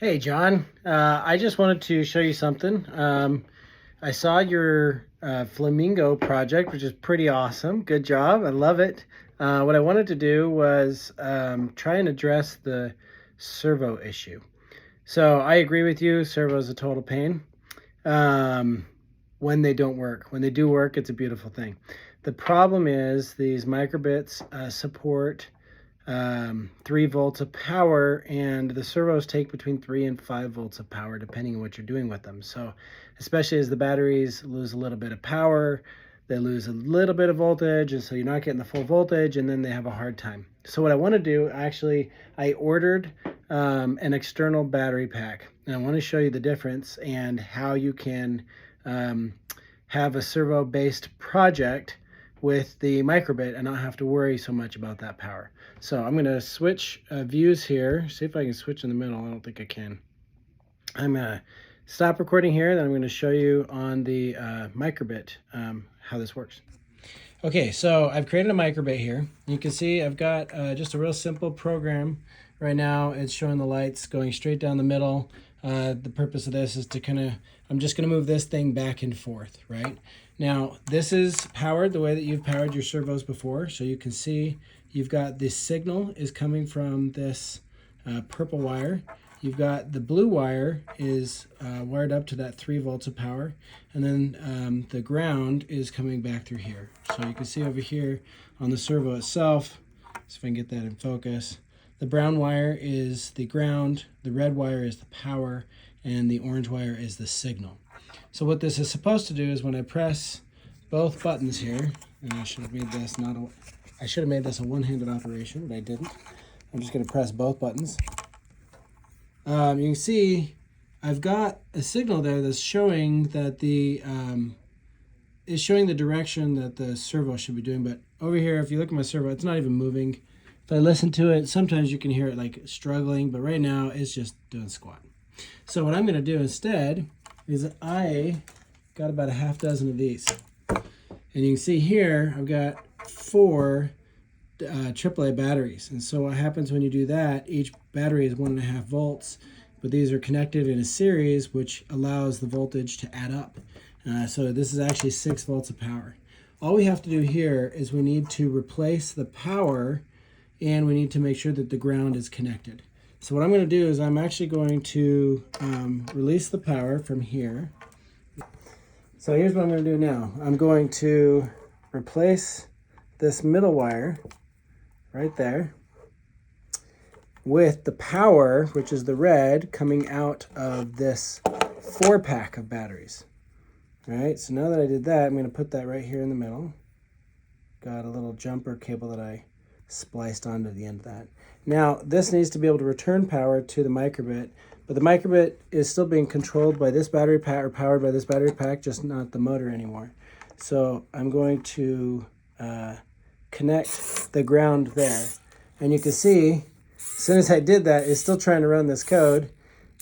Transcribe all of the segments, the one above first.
Hey, John. I just wanted to show you something. I saw your flamingo project, which is pretty awesome. Good job. I love it. What I wanted to do was try and address the servo issue. So I agree with you. Servo is a total pain um, when they don't work. When they do work, it's a beautiful thing. The problem is these microbits support 3 volts of power, and the servos take between 3 and 5 volts of power depending on what you're doing with them. So especially as the batteries lose a little bit of power, they lose a little bit of voltage, and so you're not getting the full voltage, and then they have a hard time. So what I want to do, actually, I ordered an external battery pack, and I want to show you the difference and how you can have a servo based project with the microbit and not have to worry so much about that power. So I'm going to switch views here. See if I can switch in the middle. I don't think I can. I'm going to stop recording here. Then I'm going to show you on the microbit how this works. Okay, so I've created a microbit here. You can see I've got just a real simple program. Right now it's showing the lights going straight down the middle. The purpose of this is to I'm just going to move this thing back and forth, right? Now, this is powered the way that you've powered your servos before. So you can see you've got this signal is coming from this purple wire. You've got the blue wire is wired up to that 3 volts of power. And then the ground is coming back through here. So you can see over here on the servo itself, see if I can get that in focus. The brown wire is the ground, the red wire is the power, and the orange wire is the signal. So what this is supposed to do is when I press both buttons here, and I should have made this a one-handed operation, but I didn't. I'm just going to press both buttons. You can see I've got a signal there that's showing that is showing the direction that the servo should be doing. But over here, if you look at my servo, it's not even moving. If I listen to it, sometimes you can hear it like struggling, but right now it's just doing squat. So what I'm going to do instead is I got about a half dozen of these. And you can see here, I've got 4 AAA batteries. And so what happens when you do that, each battery is 1.5 volts, but these are connected in a series, which allows the voltage to add up. So this is actually 6 volts of power. All we have to do here is we need to replace the power, and we need to make sure that the ground is connected. So what I'm going to do is I'm actually going to release the power from here. So here's what I'm going to do now. I'm going to replace this middle wire right there with the power, which is the red, coming out of this 4-pack of batteries. All right, so now that I did that, I'm going to put that right here in the middle. Got a little jumper cable that I spliced onto the end of that. Now, this needs to be able to return power to the microbit, but the microbit is still being controlled by this battery pack, or powered by this battery pack, just not the motor anymore. So I'm going to connect the ground there. And you can see, as soon as I did that, it's still trying to run this code.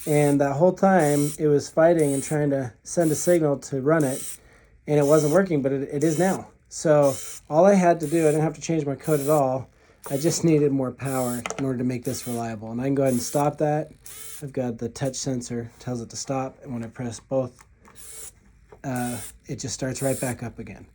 And that whole time, it was fighting and trying to send a signal to run it. And it wasn't working, but it is now. So all I had to do, I didn't have to change my code at all. I just needed more power in order to make this reliable. And I can go ahead and stop that. I've got the touch sensor, tells it to stop. And when I press both, it just starts right back up again.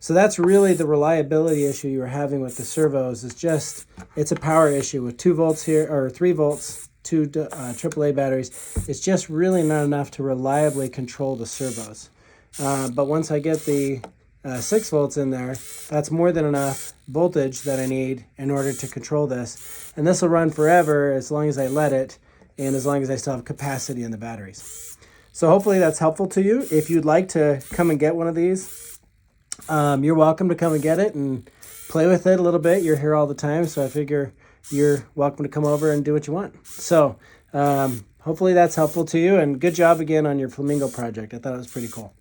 So that's really the reliability issue you were having with the servos. It's a power issue with 2 volts here, or 3 volts, 2 AAA batteries. It's just really not enough to reliably control the servos. But once I get the 6 volts in there, that's more than enough voltage that I need in order to control this. And this will run forever as long as I let it, and as long as I still have capacity in the batteries. So hopefully that's helpful to you. If you'd like to come and get one of these, you're welcome to come and get it and play with it a little bit. You're here all the time, so I figure you're welcome to come over and do what you want. So hopefully that's helpful to you, and good job again on your flamingo project. I thought it was pretty cool.